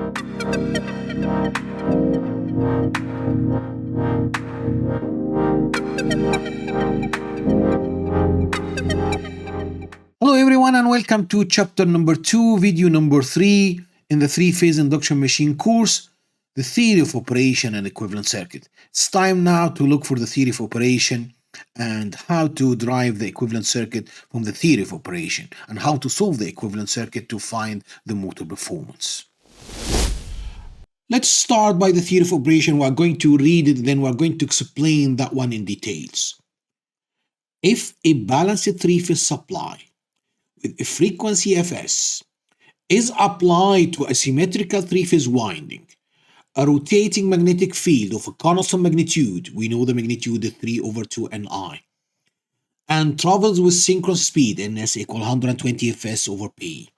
Hello everyone and welcome to chapter number 2, video number 3 in the three-phase induction machine course, the theory of operation and equivalent circuit. It's time now to look for the theory of operation and how to derive the equivalent circuit from the theory of operation and how to solve the equivalent circuit to find the motor performance. Let's start by the theory of operation. We're going to read it, then we're going to explain that one in details. If a balanced three-phase supply with a frequency Fs is applied to a symmetrical three-phase winding, a rotating magnetic field of a constant magnitude, we know the magnitude is 3/2 Ni, and travels with synchronous speed Ns equal 120 Fs over P,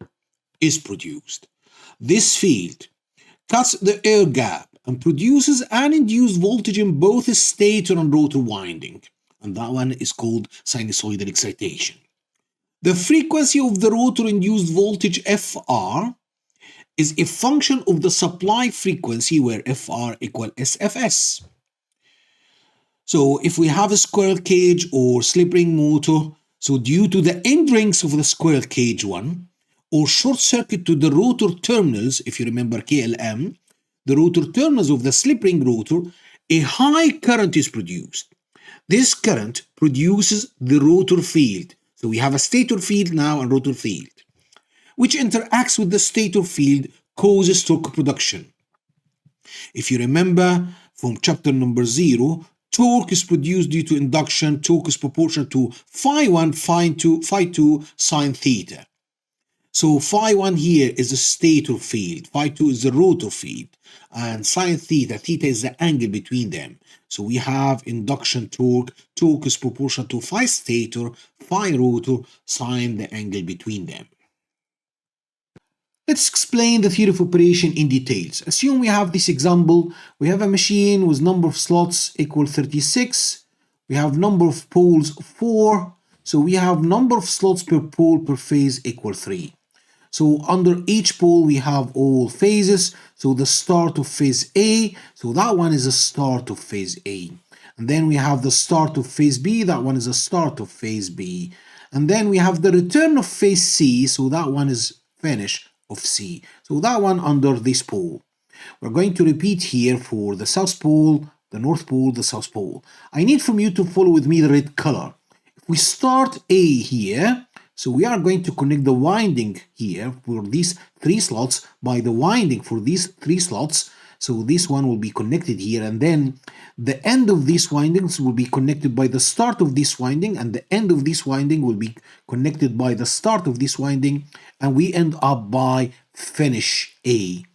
is produced. This field cuts the air gap and produces an induced voltage in both the stator and rotor winding, and that one is called sinusoidal excitation. The frequency of the rotor-induced voltage Fr is a function of the supply frequency, where Fr equal SFS. So if we have a squirrel cage or slip ring motor, so due to the end rings of the squirrel cage one, or short circuit to the rotor terminals, if you remember KLM, the rotor terminals of the slip ring rotor, a high current is produced. This current produces the rotor field. So we have a stator field now and rotor field, which interacts with the stator field, causes torque production. If you remember from chapter number 0, torque is produced due to induction. Torque is proportional to phi1, phi2 sine theta. So phi1 here is the stator field, phi2 is the rotor field, and sine theta is the angle between them. So we have induction torque. Torque is proportional to phi stator, phi rotor, sine the angle between them. Let's explain the theory of operation in details. Assume we have this example. We have a machine with number of slots equal 36. We have number of poles 4. So we have number of slots per pole per phase equal 3. So under each pole we have all phases. So the start of phase A, so that one is the start of phase A. And then we have the start of phase B, that one is the start of phase B. And then we have the return of phase C, so that one is finish of C. So that one under this pole. We're going to repeat here for the South Pole, the North Pole, the South Pole. I need from you to follow with me the red color. If we start A here, so we are going to connect the winding here for these 3 slots by the winding for these 3 slots. So this one will be connected here, and then the end of these windings will be connected by the start of this winding, and the end of this winding will be connected by the start of this winding, and we end up by finish A.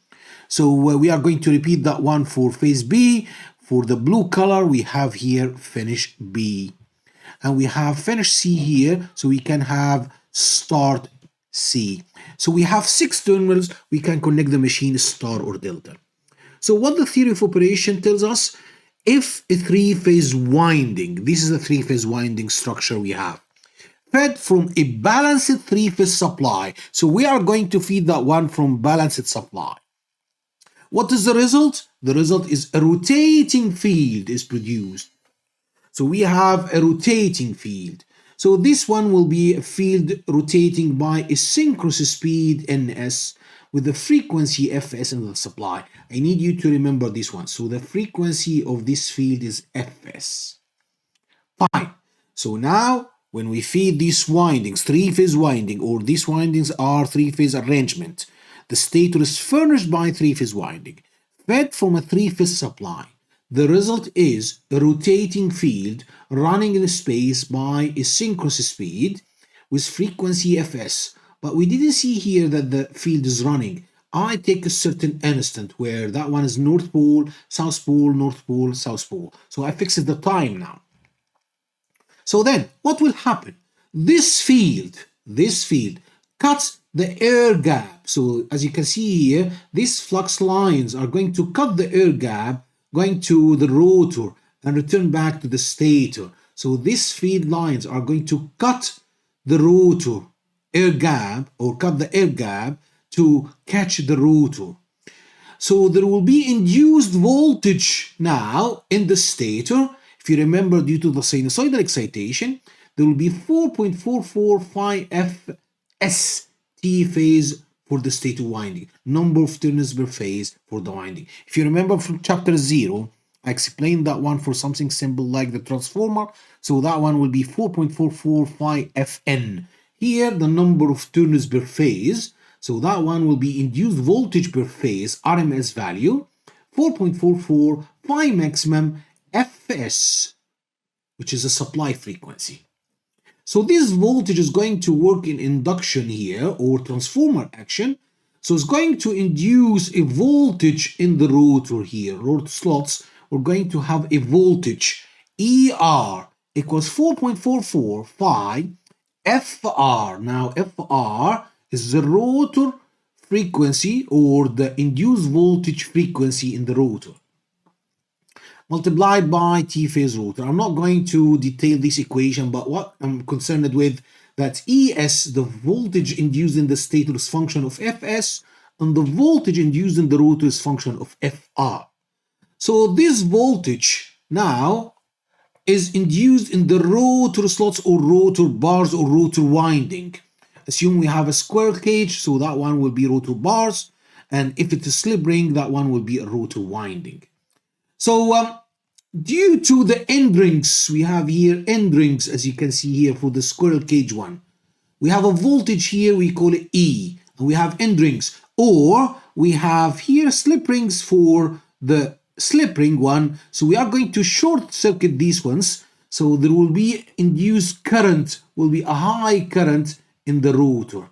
So we are going to repeat that one for phase B. For the blue color, we have here finish B. And we have finish C here, so we can have start C. So we have 6 terminals, we can connect the machine star or delta. So what the theory of operation tells us, if a three-phase winding, this is a three-phase winding structure we have, fed from a balanced three-phase supply, so we are going to feed that one from balanced supply. What is the result? The result is a rotating field is produced. So we have a rotating field. So this one will be a field rotating by a synchronous speed Ns with the frequency Fs in the supply. I need you to remember this one. So the frequency of this field is Fs. Fine. So now when we feed these windings, three-phase winding, or these windings are three-phase arrangement, the stator is furnished by three-phase winding, fed from a three-phase supply. The result is a rotating field running in space by a synchronous speed with frequency Fs. But we didn't see here that the field is running. I take a certain instant where that one is North Pole, South Pole, North Pole, South Pole. So I fixed the time now. So then what will happen? This field cuts the air gap. So as you can see here, these flux lines are going to cut the air gap, going to the rotor and return back to the stator. So these field lines are going to cut the rotor air gap, or cut the air gap to catch the rotor. So there will be induced voltage now in the stator. If you remember, due to the sinusoidal excitation, there will be 4.445 Fs T phase for the stator winding, number of turns per phase for the winding. If you remember from chapter 0, I explained that one for something simple like the transformer. So that one will be 4.445 Fn. Here, the number of turns per phase. So that one will be induced voltage per phase, RMS value, 4.44 phi maximum Fs, which is a supply frequency. So this voltage is going to work in induction here, or transformer action. So it's going to induce a voltage in the rotor here, rotor slots. We're going to have a voltage ER equals 4.44 phi FR. Now FR is the rotor frequency, or the induced voltage frequency in the rotor, multiplied by T phase rotor. I'm not going to detail this equation, but what I'm concerned with, that ES, the voltage induced in the stator, is function of Fs, and the voltage induced in the rotor is function of Fr. So this voltage now is induced in the rotor slots or rotor bars or rotor winding. Assume we have a squirrel cage, so that one will be rotor bars, and if it's a slip ring, that one will be a rotor winding. So due to the end rings, we have here end rings, as you can see here for the squirrel cage one. We have a voltage here, we call it E, and we have end rings. Or we have here slip rings for the slip ring one. So we are going to short circuit these ones. So there will be induced current, will be a high current in the rotor.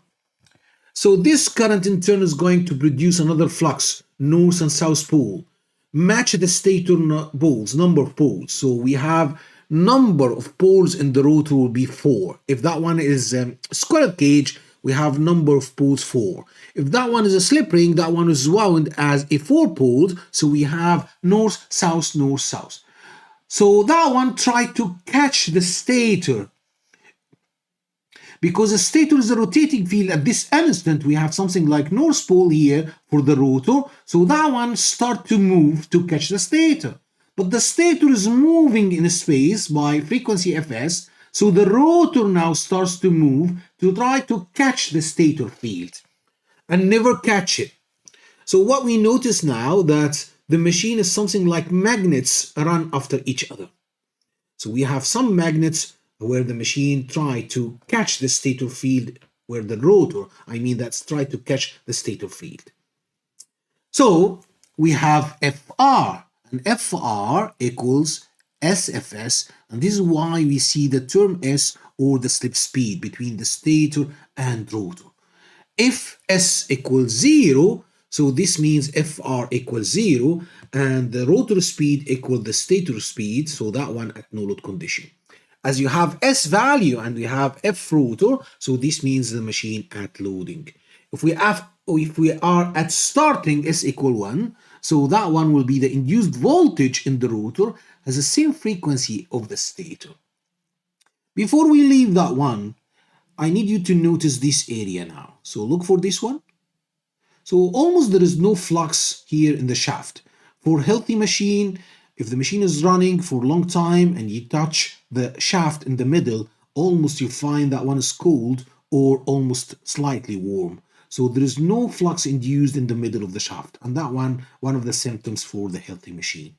So this current in turn is going to produce another flux, north and south pole. Match the stator poles, number of poles. So we have number of poles in the rotor will be 4. If that one is squirrel cage, we have number of poles 4. If that one is a slip ring, that one is wound as a 4 poles. So we have north, south, north, south. So that one tried to catch the stator. Because the stator is a rotating field, at this instant we have something like north pole here for the rotor. So that one start to move to catch the stator. But the stator is moving in space by frequency Fs. So the rotor now starts to move to try to catch the stator field and never catch it. So what we notice now, that the machine is something like magnets run after each other. So we have some magnets where the machine try to catch the stator field, where the rotor, that's try to catch the stator field. So we have Fr, and Fr equals SFS, and this is why we see the term S, or the slip speed between the stator and rotor. If S equals 0, so this means Fr equals 0, and the rotor speed equals the stator speed, so that one at no load condition. As you have S value and we have F rotor, so this means the machine at loading. If we are at starting S equal 1, so that one will be the induced voltage in the rotor has the same frequency of the stator. Before we leave that one, I need you to notice this area now. So look for this one. So almost there is no flux here in the shaft. For healthy machine, if the machine is running for a long time and you touch the shaft in the middle, almost you find that one is cold or almost slightly warm. So there is no flux induced in the middle of the shaft, and that one of the symptoms for the healthy machine.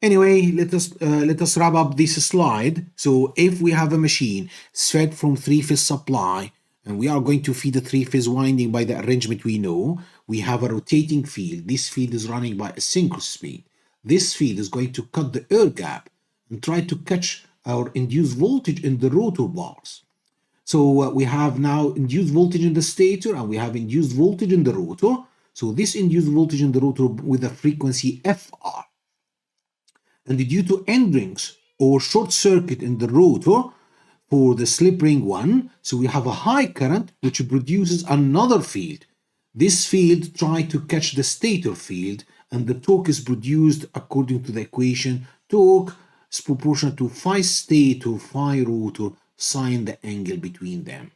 Anyway, let us wrap up this slide. So if we have a machine fed from 3-phase supply, and we are going to feed the 3-phase winding by the arrangement we know, we have a rotating field. This field is running by a synchronous speed. This field is going to cut the air gap and try to catch our induced voltage in the rotor bars. So we have now induced voltage in the stator, and we have induced voltage in the rotor. So this induced voltage in the rotor with a frequency Fr. And due to end rings or short circuit in the rotor for the slip ring one, so we have a high current which produces another field. This field tries to catch the stator field, and the torque is produced according to the equation. Torque is proportional to phi stator, phi rotor, sine the angle between them.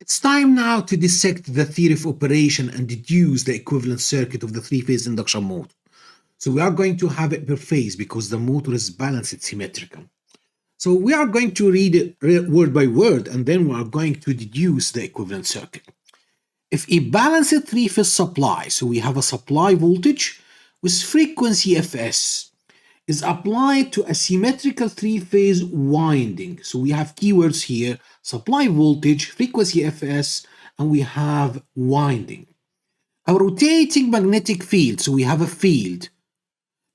It's time now to dissect the theory of operation and deduce the equivalent circuit of the three-phase induction motor. So we are going to have it per phase because the motor is balanced symmetrical. So we are going to read it word by word, and then we are going to deduce the equivalent circuit. If a balanced three-phase supply, so we have a supply voltage with frequency Fs, is applied to a symmetrical three-phase winding. So we have keywords here: supply voltage, frequency Fs, and we have winding. A rotating magnetic field, so we have a field,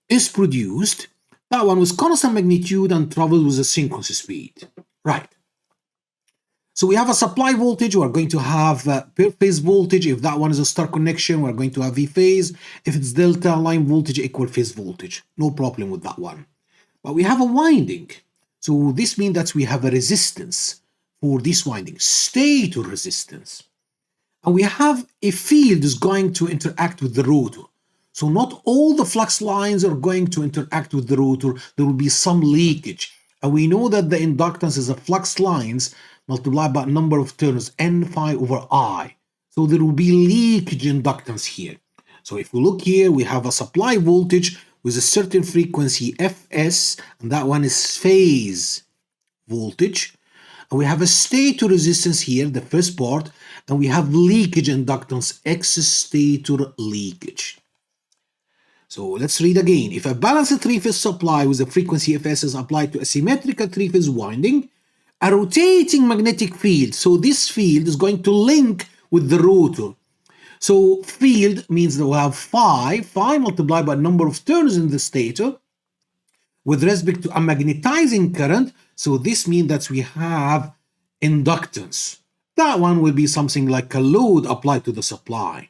is produced. That one with constant magnitude and travels with a synchronous speed. Right. So we have a supply voltage. We're going to have per phase voltage. If that one is a star connection, we're going to have V phase. If it's delta, line voltage equal phase voltage. No problem with that one. But we have a winding. So this means that we have a resistance for this winding, stator resistance. And we have a field is going to interact with the rotor. So not all the flux lines are going to interact with the rotor. There will be some leakage. And we know that the inductance is the flux lines multiplied by number of turns, N phi over I. So there will be leakage inductance here. So if we look here, we have a supply voltage with a certain frequency Fs, and that one is phase voltage. And we have a stator resistance here, the first part, and we have leakage inductance, X stator leakage. So let's read again. If a balanced three-phase supply with a frequency Fs is applied to a symmetrical three-phase winding, a rotating magnetic field, so this field is going to link with the rotor. So field means that we have phi multiplied by number of turns in the stator with respect to a magnetizing current. So this means that we have inductance. That one will be something like a load applied to the supply,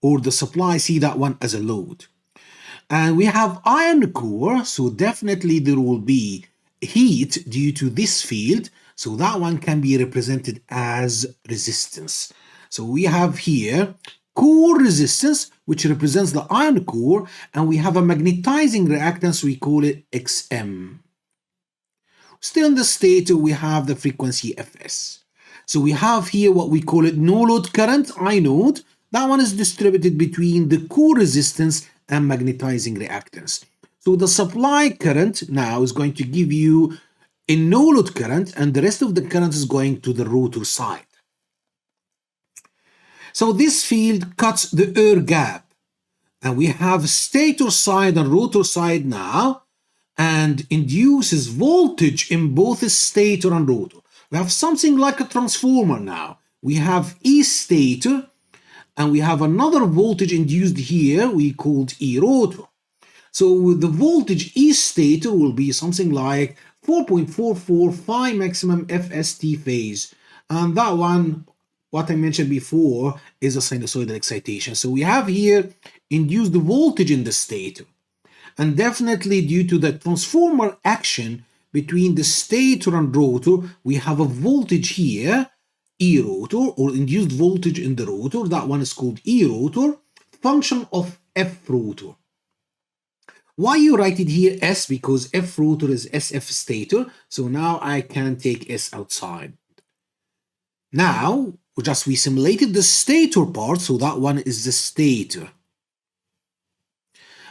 or the supply see that one as a load. And we have iron core, so definitely there will be heat due to this field. So that one can be represented as resistance. So we have here core resistance, which represents the iron core, and we have a magnetizing reactance, we call it Xm. Still in the stator, we have the frequency Fs. So we have here what we call it no load current, I node. That one is distributed between the core resistance and magnetizing reactance. So the supply current now is going to give you a no-load current, and the rest of the current is going to the rotor side. So this field cuts the air gap, and we have stator side and rotor side now, and induces voltage in both stator and rotor. We have something like a transformer now. We have E stator, and we have another voltage induced here we called E rotor. So the voltage E stator will be something like 4.44 phi maximum FST phase. And that one, what I mentioned before, is a sinusoidal excitation. So we have here induced voltage in the stator. And definitely due to the transformer action between the stator and rotor, we have a voltage here, E rotor, or induced voltage in the rotor. That one is called E rotor, function of F rotor. Why you write it here S? Because F rotor is SF stator. So now I can take S outside. Now, we simulated the stator part, so that one is the stator.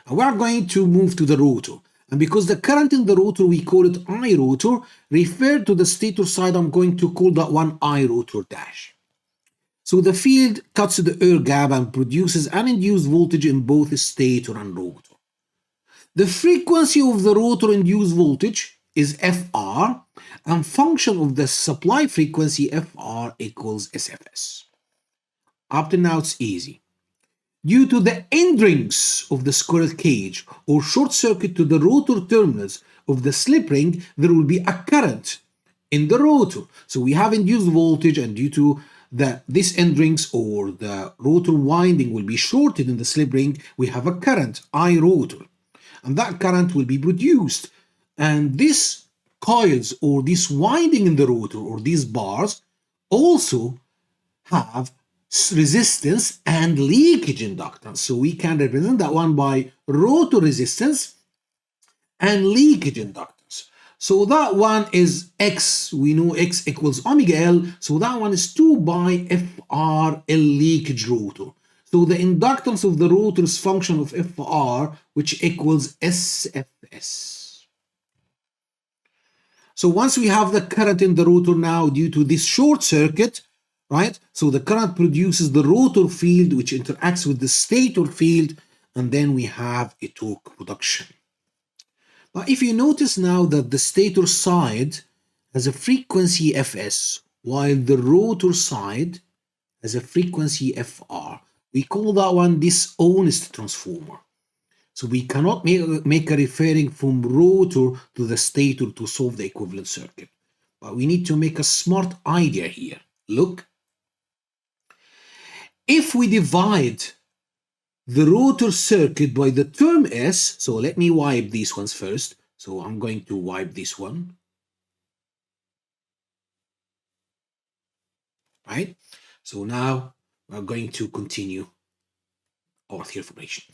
And we are going to move to the rotor. And because the current in the rotor, we call it I rotor, referred to the stator side, I'm going to call that one I rotor dash. So the field cuts the air gap and produces an induced voltage in both stator and rotor. The frequency of the rotor induced voltage is Fr, and function of the supply frequency Fr equals SFS. Up to now it's easy. Due to the end rings of the squirrel cage or short circuit to the rotor terminals of the slip ring, there will be a current in the rotor. So we have induced voltage, and due to this end rings or the rotor winding will be shorted in the slip ring, we have a current, I rotor. And that current will be produced. And these coils or this winding in the rotor or these bars also have resistance and leakage inductance. So we can represent that one by rotor resistance and leakage inductance. So that one is X. We know X equals omega L. So that one is 2 by FR L leakage rotor. So the inductance of the rotor is function of FR, which equals SFS. So once we have the current in the rotor now due to this short circuit, right? So the current produces the rotor field, which interacts with the stator field, and then we have a torque production. But if you notice now that the stator side has a frequency Fs, while the rotor side has a frequency Fr, we call that one dishonest transformer. So we cannot make a referring from rotor to the stator to solve the equivalent circuit. But we need to make a smart idea here. Look, if we divide the rotor circuit by the term S, so let me wipe these ones first. So I'm going to wipe this one. Right? So now we're going to continue our theory formation.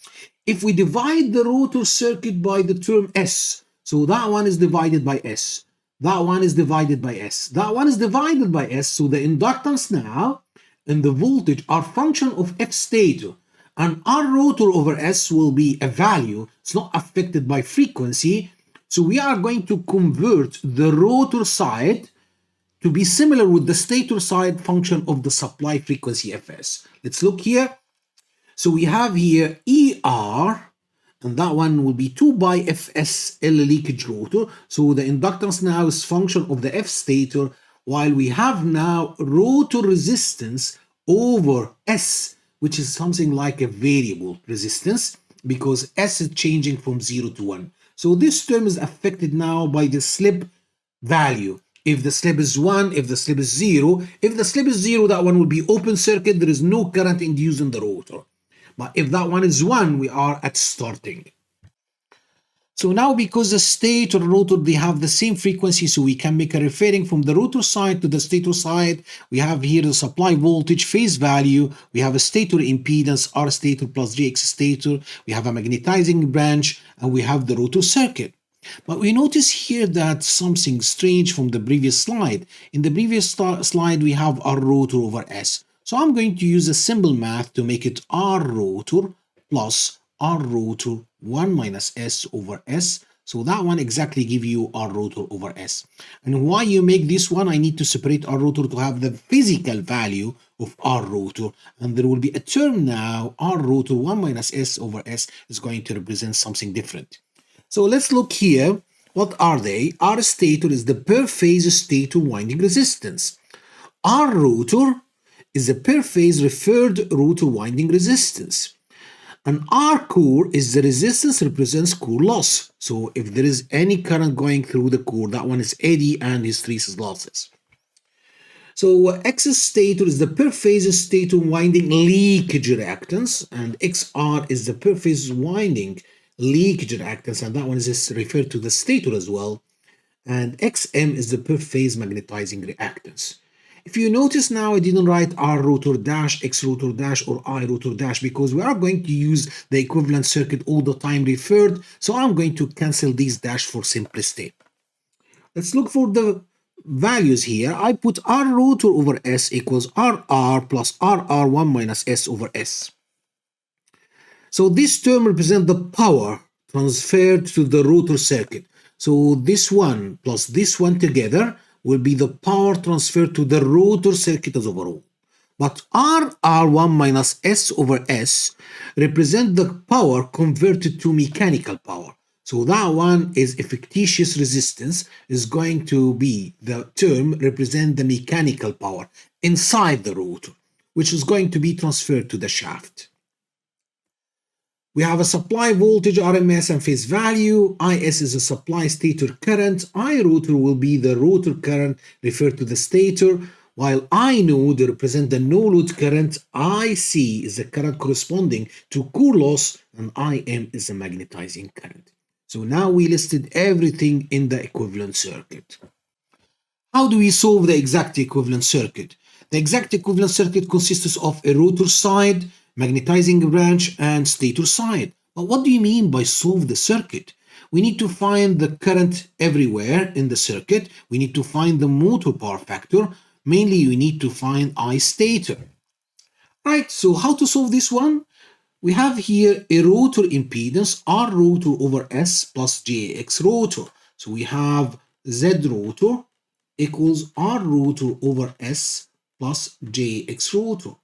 If we divide the rotor circuit by the term S, so that one is divided by S, that one is divided by S, that one is divided by S, so the inductance now and the voltage are function of F stator, and R rotor over S will be a value. It's not affected by frequency. So we are going to convert the rotor side to be similar with the stator side function of the supply frequency Fs. Let's look here. So we have here ER, and that one will be 2 by Fs L leakage rotor. So the inductance now is function of the F stator, while we have now rotor resistance over S, which is something like a variable resistance because S is changing from 0 to 1. So this term is affected now by the slip value. If the slip is 1, if the slip is 0, if the slip is 0, that one will be open circuit. There is no current induced in the rotor. But if that one is 1, we are at starting. So now because the stator and rotor, they have the same frequency, so we can make a referring from the rotor side to the stator side. We have here the supply voltage phase value. We have a stator impedance, R stator plus JX stator. We have a magnetizing branch, and we have the rotor circuit. But we notice here that something strange from the previous slide. In the previous slide, we have R rotor over S. So I'm going to use a simple math to make it R rotor plus R rotor 1 minus S over S. So that one exactly give you R rotor over S. And why you make this one, I need to separate R rotor to have the physical value of R rotor. And there will be a term now, R rotor 1 minus S over S is going to represent something different. So let's look here. What are they? R stator is the per phase stator winding resistance. R rotor is the per phase referred rotor winding resistance. And R core is the resistance represents core loss. So if there is any current going through the core, that one is eddy and hysteresis losses. So X stator is the per phase stator winding leakage reactance, and XR is the per phase winding leakage reactance, and that one is referred to the stator as well. And XM is the per phase magnetizing reactance. If you notice now, I didn't write R rotor dash, X rotor dash, or I rotor dash because we are going to use the equivalent circuit all the time referred. So I'm going to cancel these dash for simplicity. Let's look for the values here. I put R rotor over S equals RR plus RR1 minus S over S. So this term represents the power transferred to the rotor circuit. So this one plus this one together will be the power transferred to the rotor circuit as overall. But RR1 minus S over S represent the power converted to mechanical power. So that one is a fictitious resistance, is going to be the term represent the mechanical power inside the rotor, which is going to be transferred to the shaft. We have a supply voltage RMS and phase value. IS is a supply stator current. I rotor will be the rotor current referred to the stator, while I node represent the no load current. IC is the current corresponding to core loss, and IM is the magnetizing current. So now we listed everything in the equivalent circuit. How do we solve the exact equivalent circuit? The exact equivalent circuit consists of a rotor side, magnetizing branch, and stator side. But what do you mean by solve the circuit? we need to find the current everywhere in the circuit. We need to find the motor power factor. Mainly, we need to find I stator. Right, so how to solve this one? We have here a rotor impedance, R rotor over S plus JX rotor. So we have Z rotor equals R rotor over S plus JX rotor.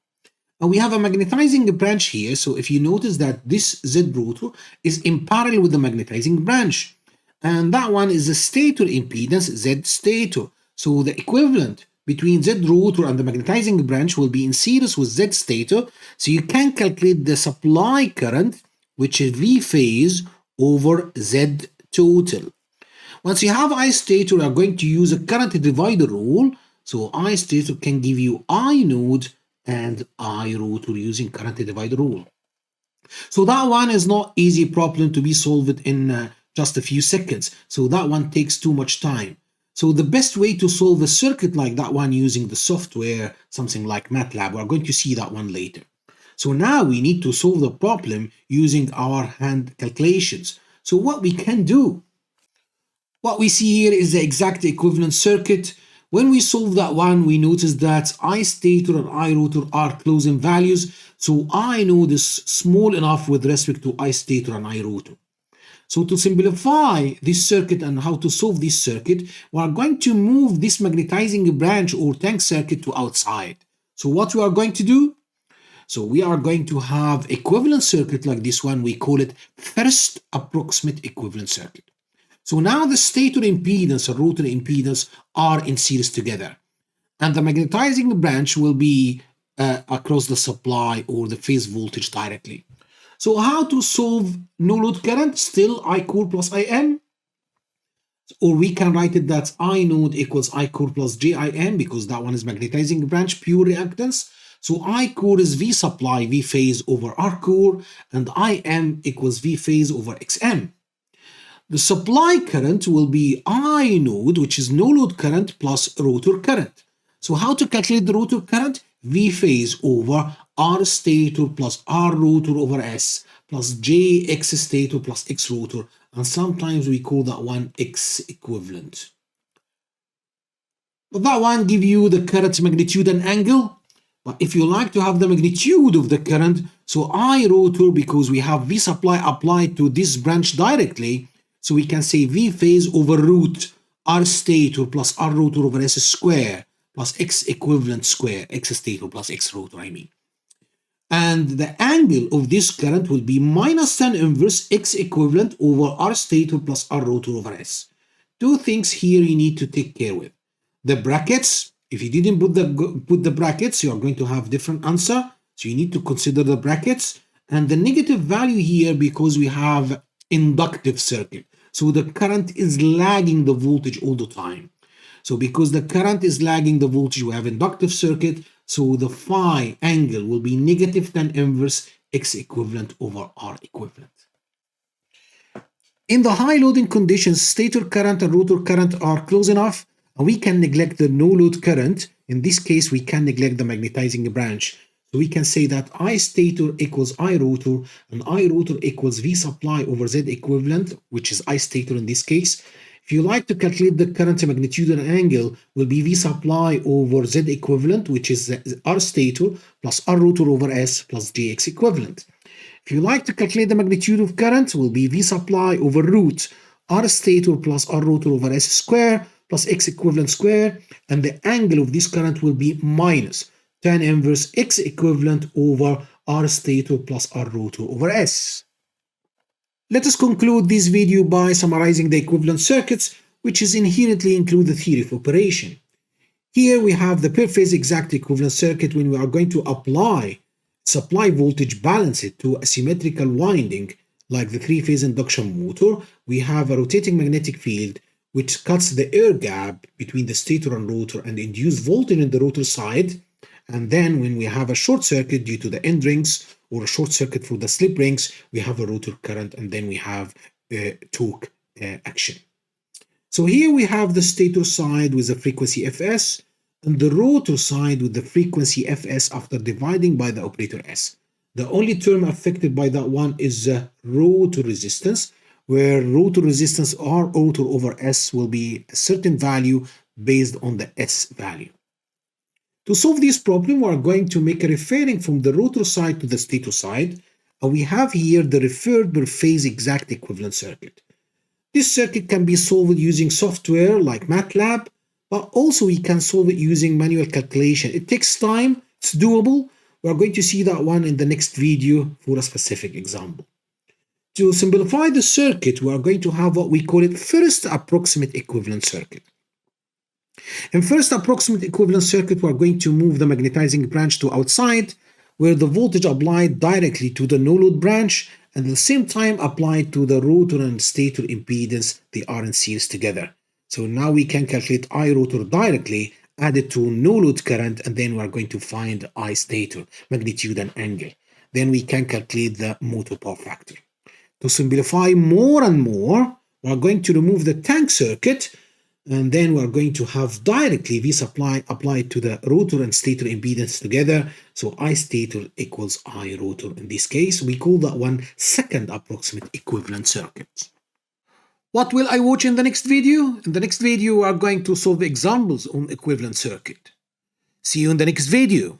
And we have a magnetizing branch here. So if you notice that this Z rotor is in parallel with the magnetizing branch. And that one is the stator impedance, Z stator. So the equivalent between Z rotor and the magnetizing branch will be in series with Z stator. So you can calculate the supply current, which is V phase over Z total. Once you have I stator, you are going to use a current divider rule. So I stator can give you I node and I rotor using current divider rule. So that one is not easy problem to be solved in just a few seconds. So that one takes too much time. So the best way to solve a circuit like that one using the software, something like MATLAB, we're going to see that one later. So now we need to solve the problem using our hand calculations. So what we can do, what we see here is the exact equivalent circuit. When we solve that one, we notice that I stator and I rotor are closing values. So I node is small enough with respect to I stator and I rotor. So to simplify this circuit and how to solve this circuit, we are going to move this magnetizing branch or tank circuit to outside. So what we are going to do? So we are going to have equivalent circuit like this one. We call it first approximate equivalent circuit. So now the stator impedance and rotor impedance are in series together. And the magnetizing branch will be across the supply or the phase voltage directly. So how to solve no load current? Still I core plus IM. Or we can write it that I node equals I core plus JIM because that one is magnetizing branch, pure reactance. So I core is V supply, V phase over R core, and IM equals V phase over XM. The supply current will be I node, which is no load current plus rotor current. So how to calculate the rotor current? V phase over R stator plus R rotor over S plus JX stator plus X rotor. And sometimes we call that one X equivalent. But that one gives you the current magnitude and angle. But if you like to have the magnitude of the current, so I rotor, because we have V supply applied to this branch directly, so we can say V phase over root R stator plus R rotor over S square plus X equivalent square, X stator plus X rotor, I mean. And the angle of this current will be minus tan inverse X equivalent over R stator plus R rotor over S. Two things here you need to take care with. The brackets, if you didn't put the brackets, you are going to have different answer. So you need to consider the brackets. And the negative value here because we have inductive circuit. So the current is lagging the voltage all the time. So because the current is lagging the voltage, we have inductive circuit. So the phi angle will be negative tan inverse X equivalent over R equivalent. In the high loading conditions, stator current and rotor current are close enough, and we can neglect the no load current. In this case, we can neglect the magnetizing branch. So we can say that I stator equals I rotor, and I rotor equals V supply over Z equivalent, which is I stator in this case. If you like to calculate the current magnitude and angle, will be V supply over Z equivalent, which is R stator plus R rotor over S plus JX equivalent. If you like to calculate the magnitude of current, will be V supply over root R stator plus R rotor over S square plus X equivalent square, and the angle of this current will be minus tan inverse X equivalent over R stator plus R rotor over S. Let us conclude this video by summarizing the equivalent circuits, which is inherently include the theory of operation. Here we have the per phase exact equivalent circuit when we are going to apply supply voltage balance it to a symmetrical winding like the three-phase induction motor. We have a rotating magnetic field which cuts the air gap between the stator and rotor and induce voltage in the rotor side. And then when we have a short circuit due to the end rings or a short circuit for the slip rings, we have a rotor current, and then we have torque action. So here we have the stator side with the frequency Fs and the rotor side with the frequency Fs after dividing by the operator S. The only term affected by that one is the rotor resistance. where rotor resistance R rotor over S will be a certain value based on the S value. To solve this problem, we are going to make a referring from the rotor side to the stator side, and we have here the referred per phase exact equivalent circuit. This circuit can be solved using software like MATLAB, but also we can solve it using manual calculation. It takes time, it's doable. We are going to see that one in the next video for a specific example. To simplify the circuit, we are going to have what we call it first approximate equivalent circuit. In first approximate equivalent circuit, we are going to move the magnetizing branch to outside, where the voltage applied directly to the no-load branch and at the same time applied to the rotor and stator impedance, they are in series together. So now we can calculate I rotor directly, add it to no-load current, and then we are going to find I stator, magnitude and angle. Then we can calculate the motor power factor. To simplify more and more, we are going to remove the tank circuit, and then we are going to have directly V supply applied to the rotor and stator impedance together. So I stator equals I rotor. In this case, we call that one second approximate equivalent circuit. What will I watch in the next video? In the next video, we are going to solve examples on equivalent circuit. See you in the next video.